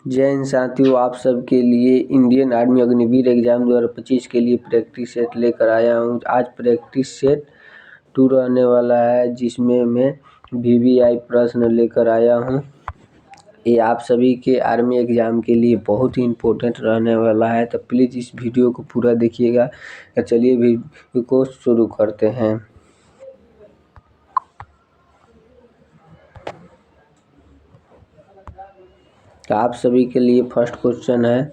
जय हिंद साथियों, आप सबके लिए इंडियन आर्मी अग्निवीर एग्जाम 2025 के लिए प्रैक्टिस सेट लेकर आया हूँ। आज प्रैक्टिस सेट 2 रहने वाला है, जिसमें मैं VVI प्रश्न लेकर आया हूँ। ये आप सभी के आर्मी एग्जाम के लिए बहुत ही इम्पोर्टेंट रहने वाला है, तो प्लीज़ इस वीडियो को पूरा देखिएगा। तो चलिए वीडियो को शुरू करते हैं। तो आप सभी के लिए फर्स्ट क्वेश्चन है,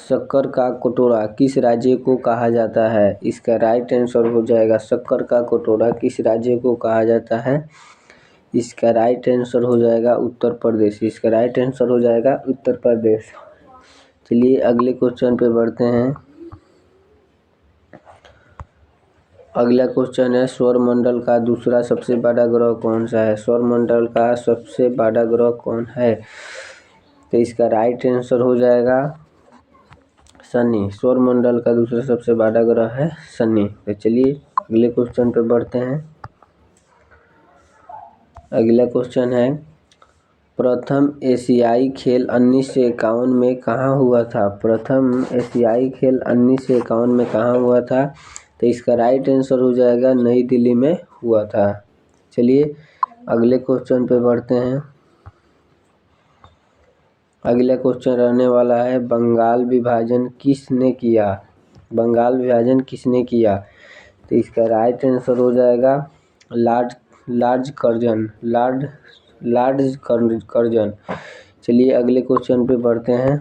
शक्कर का कटोरा किस राज्य को कहा जाता है? इसका राइट आंसर हो जाएगा शक्कर का कटोरा किस राज्य को कहा जाता है? इसका राइट आंसर हो जाएगा उत्तर प्रदेश। इसका राइट आंसर हो जाएगा उत्तर प्रदेश। चलिए अगले क्वेश्चन पे बढ़ते हैं। अगला क्वेश्चन है, सौरमंडल का दूसरा सबसे बड़ा ग्रह कौन सा है? सौरमंडल का सबसे बड़ा ग्रह कौन है? तो इसका राइट आंसर हो जाएगा शनि। सौरमंडल का दूसरा सबसे बड़ा ग्रह है शनि। तो चलिए अगले क्वेश्चन पे बढ़ते हैं। अगला क्वेश्चन है, प्रथम एशियाई खेल 1951 में कहाँ हुआ था? प्रथम एशियाई खेल 1951 में कहाँ हुआ था? तो इसका राइट आंसर हो जाएगा नई दिल्ली में हुआ था। चलिए अगले क्वेश्चन पे बढ़ते हैं। अगला क्वेश्चन रहने वाला है, बंगाल विभाजन किसने किया? बंगाल विभाजन किसने किया? तो इसका राइट आंसर हो जाएगा लॉर्ड कर्जन। चलिए अगले क्वेश्चन पे बढ़ते हैं।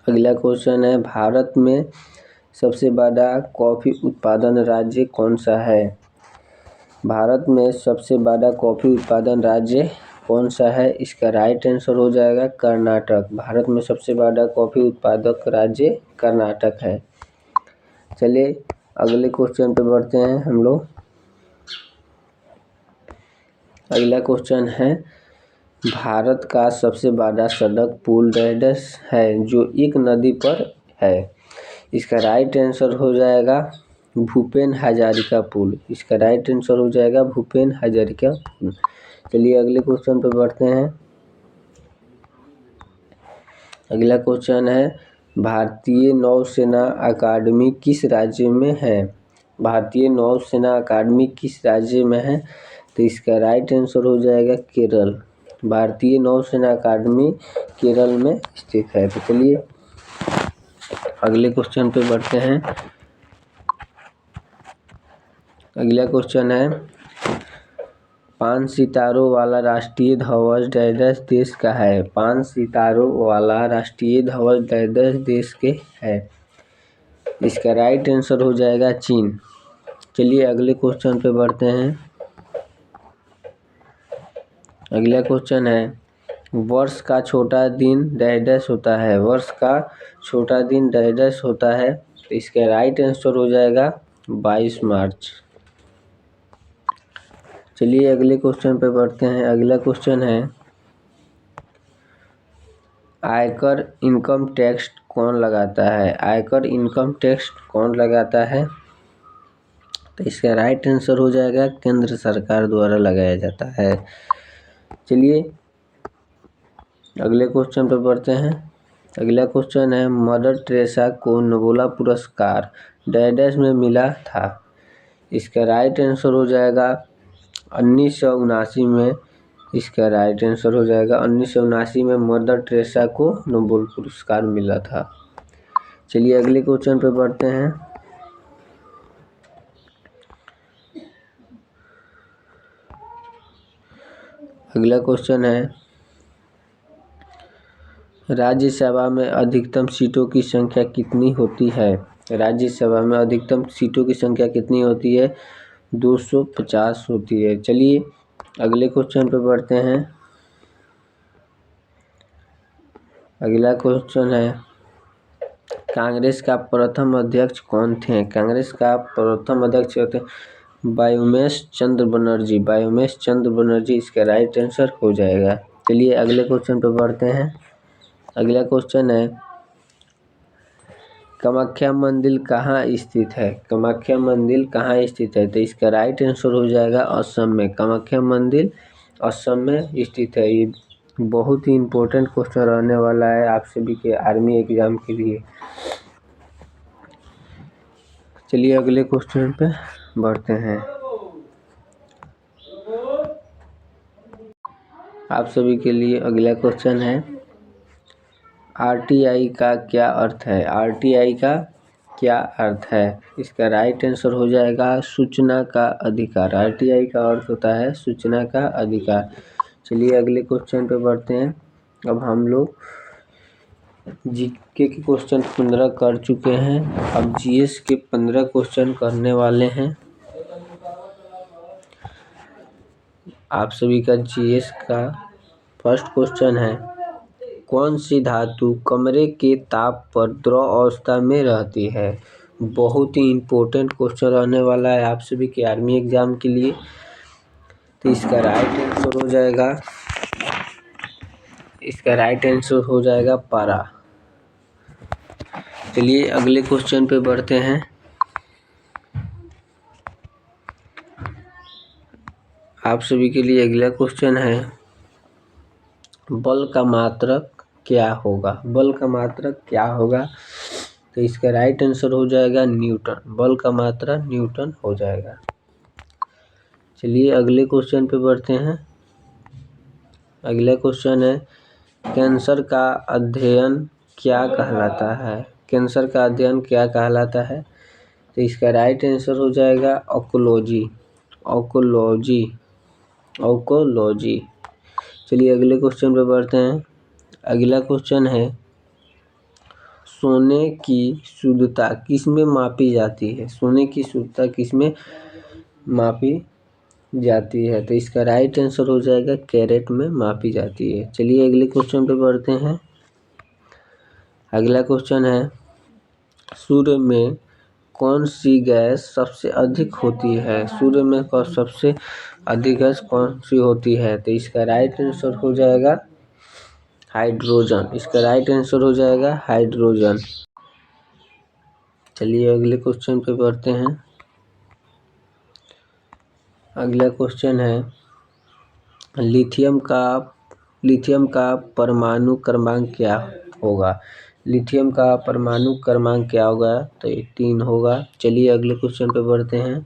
अगला क्वेश्चन है, भारत में सबसे बड़ा कॉफी उत्पादन राज्य कौन सा है? भारत में सबसे बड़ा कॉफी उत्पादन राज्य कौन सा है? इसका राइट आंसर हो जाएगा कर्नाटक। भारत में सबसे बड़ा कॉफी उत्पादक राज्य कर्नाटक है। चलिए अगले क्वेश्चन पे बढ़ते हैं हम लोग। अगला क्वेश्चन है, भारत का सबसे बड़ा सड़क पुल डैश है जो एक नदी पर है? इसका राइट आंसर हो जाएगा भूपेन हजारिका पुल। इसका राइट आंसर हो जाएगा भूपेन हजारिका पुल। चलिए अगले क्वेश्चन पे बढ़ते हैं। अगला क्वेश्चन है, भारतीय नौसेना अकादमी किस राज्य में है? भारतीय नौसेना अकादमी किस राज्य में है? तो इसका राइट आंसर हो जाएगा केरल। भारतीय नौसेना अकादमी केरल में स्थित है। तो चलिए अगले क्वेश्चन पे बढ़ते हैं। अगला क्वेश्चन है, 5 सितारों वाला राष्ट्रीय ध्वज डैश देश का है? 5 सितारों वाला राष्ट्रीय ध्वज डैश देश के है? इसका राइट आंसर हो जाएगा चीन। चलिए अगले क्वेश्चन पे बढ़ते हैं। अगला क्वेश्चन है, वर्ष का छोटा दिन डैश होता है? वर्ष का छोटा दिन डैश होता है? तो इसका राइट आंसर हो जाएगा 22 मार्च। चलिए अगले क्वेश्चन पे बढ़ते हैं। अगला क्वेश्चन है, आयकर इनकम टैक्स कौन लगाता है? आयकर इनकम टैक्स कौन लगाता है? तो इसका राइट आंसर हो जाएगा केंद्र सरकार द्वारा लगाया जाता है। चलिए अगले क्वेश्चन पे बढ़ते हैं। अगला क्वेश्चन है, मदर टेरेसा को नोबेल पुरस्कार डैश में मिला था? इसका राइट आंसर हो जाएगा 1979 में। इसका राइट आंसर हो जाएगा 1979 में मदर टेरेसा को नोबेल पुरस्कार मिला था। चलिए अगले क्वेश्चन पे बढ़ते हैं। अगला क्वेश्चन है, राज्यसभा में अधिकतम सीटों की संख्या कितनी होती है? राज्यसभा में अधिकतम सीटों की संख्या कितनी होती है? 250 होती है। चलिए अगले क्वेश्चन पे बढ़ते हैं। अगला क्वेश्चन है, कांग्रेस का प्रथम अध्यक्ष कौन थे? कांग्रेस का प्रथम अध्यक्ष थे बायोमेश चंद्र बनर्जी। बायोमेश चंद्र बनर्जी इसका राइट आंसर हो जाएगा। चलिए अगले क्वेश्चन पे बढ़ते हैं। अगला क्वेश्चन है, कामाख्या मंदिर कहाँ स्थित है? कामाख्या मंदिर कहाँ स्थित है? तो इसका राइट आंसर हो जाएगा असम में। कामाख्या मंदिर असम में स्थित है। ये बहुत ही इम्पोर्टेंट क्वेश्चन रहने वाला है आप सभी के आर्मी एग्जाम के लिए। चलिए अगले क्वेश्चन पे बढ़ते हैं। आप सभी के लिए अगला क्वेश्चन है, आरटीआई का क्या अर्थ है? आरटीआई का क्या अर्थ है? इसका राइट आंसर हो जाएगा सूचना का अधिकार। आरटीआई का अर्थ होता है सूचना का अधिकार। चलिए अगले क्वेश्चन पे बढ़ते हैं। अब हम लोग जीके के क्वेश्चन 15 कर चुके हैं, अब जीएस के 15 क्वेश्चन करने वाले हैं। आप सभी का जीएस का फर्स्ट क्वेश्चन है, कौन सी धातु कमरे के ताप पर द्रव अवस्था में रहती है? बहुत ही इम्पोर्टेंट क्वेश्चन रहने वाला है आप सभी के आर्मी एग्जाम के लिए। तो इसका राइट आंसर हो जाएगा पारा। चलिए अगले क्वेश्चन पे बढ़ते हैं। आप सभी के लिए अगला क्वेश्चन है, बल का मात्रक क्या होगा? बल का मात्रक क्या होगा? तो इसका राइट आंसर हो जाएगा न्यूटन। बल का मात्रा न्यूटन हो जाएगा। चलिए अगले क्वेश्चन पे बढ़ते हैं। अगला क्वेश्चन है, कैंसर का अध्ययन क्या कहलाता है? कैंसर का अध्ययन क्या कहलाता है? तो इसका राइट आंसर हो जाएगा ऑन्कोलॉजी। चलिए अगले क्वेश्चन पे बढ़ते हैं। अगला क्वेश्चन है, सोने की शुद्धता किसमें मापी जाती है? सोने की शुद्धता किसमें मापी जाती है? तो इसका राइट आंसर हो जाएगा कैरेट में मापी जाती है। चलिए अगले क्वेश्चन पे बढ़ते हैं। अगला क्वेश्चन है, सूर्य में कौन सी गैस सबसे अधिक होती है? सूर्य में सबसे अधिक गैस कौन सी होती है? तो इसका राइट आंसर हो जाएगा हाइड्रोजन। इसका राइट आंसर हो जाएगा हाइड्रोजन। चलिए अगले क्वेश्चन पे बढ़ते हैं। अगला क्वेश्चन है, लिथियम का परमाणु क्रमांक क्या होगा? लिथियम का परमाणु क्रमांक क्या होगा? तो 3 होगा। चलिए अगले क्वेश्चन पे बढ़ते हैं।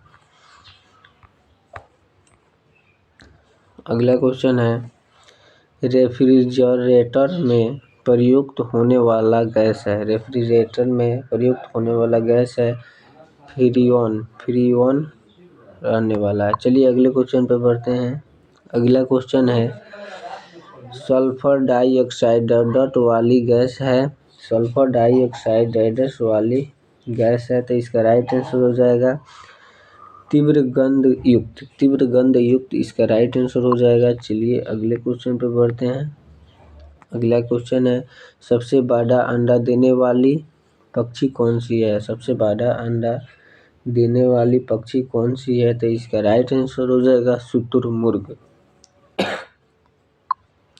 अगला क्वेश्चन है, रेफ्रिजरेटर में प्रयुक्त होने वाला गैस है। रेफ्रिजरेटर में प्रयुक्त होने वाला गैस है फ्रीऑन रहने वाला है। चलिए अगले क्वेश्चन पे बढ़ते हैं। अगला क्वेश्चन है, सल्फर डाइऑक्साइड डट वाली गैस है। सल्फर डाइऑक्साइड डैश वाली गैस है। तो इसका राइट आंसर हो जाएगा तीव्र गंध युक्त। इसका राइट आंसर हो जाएगा। चलिए अगले क्वेश्चन पे बढ़ते हैं। अगला क्वेश्चन है, सबसे बड़ा अंडा देने वाली पक्षी कौन सी है? सबसे बड़ा अंडा देने वाली पक्षी कौन सी है? तो इसका राइट आंसर हो जाएगा शुतुरमुर्ग।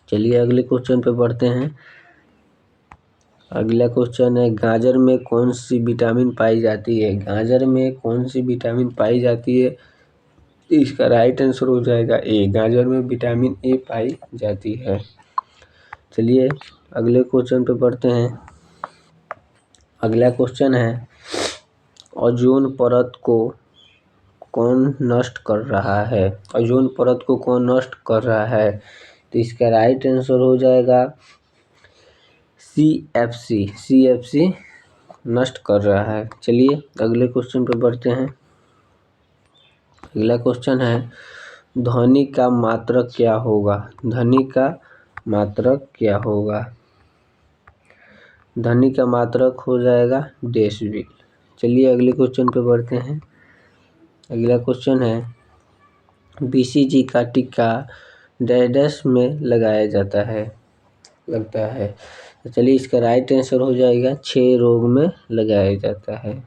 चलिए अगले क्वेश्चन पे बढ़ते हैं। अगला क्वेश्चन है, गाजर में कौन सी विटामिन पाई जाती है? गाजर में कौन सी विटामिन पाई जाती है? इसका राइट आंसर हो जाएगा ए। गाजर में विटामिन ए पाई जाती है। चलिए अगले क्वेश्चन पे बढ़ते हैं। अगला क्वेश्चन है, ओजोन परत को कौन नष्ट कर रहा है? ओजोन परत को कौन नष्ट कर रहा है? तो इसका राइट आंसर हो जाएगा CFC नष्ट कर रहा है। चलिए अगले क्वेश्चन पे बढ़ते हैं। अगला क्वेश्चन है, ध्वनि का मात्रक क्या होगा? ध्वनि का मात्रक क्या होगा? ध्वनि का मात्रक हो जाएगा डेसिबल। चलिए अगले क्वेश्चन पे बढ़ते हैं। अगला क्वेश्चन है, BCG का टीका डैश में लगाया लगता है। तो चलिए इसका राइट आंसर हो जाएगा 6 रोग में लगाया जाता है।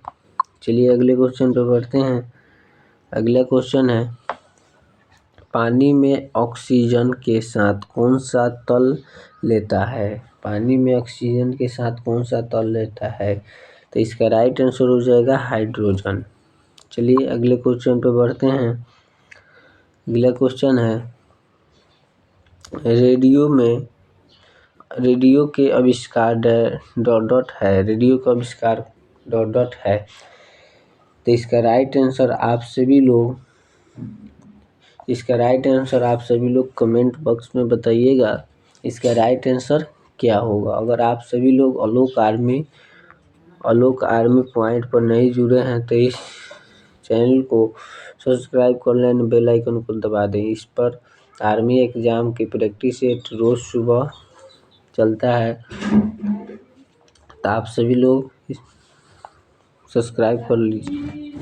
चलिए अगले क्वेश्चन पे बढ़ते हैं। अगला क्वेश्चन है, पानी में ऑक्सीजन के साथ कौन सा तल लेता है? पानी में ऑक्सीजन के साथ कौन सा तल लेता है? तो इसका राइट आंसर हो जाएगा हाइड्रोजन। चलिए अगले क्वेश्चन पे बढ़ते हैं। अगला क्वेश्चन है, रेडियो में रेडियो के आविष्कार डॉट डॉट है, रेडियो का आविष्कार डॉट डॉट है। तो इसका राइट आंसर आप सभी लोग कमेंट बॉक्स में बताइएगा, इसका राइट आंसर क्या होगा। अगर आप सभी लोग आलोक आर्मी पॉइंट पर नहीं जुड़े हैं तो इस चैनल को सब्सक्राइब कर लें, बेल आइकन को दबा दें। इस पर आर्मी एग्जाम की प्रैक्टिस सेट रोज सुबह चलता है, तो आप सभी लोग सब्सक्राइब कर लीजिए।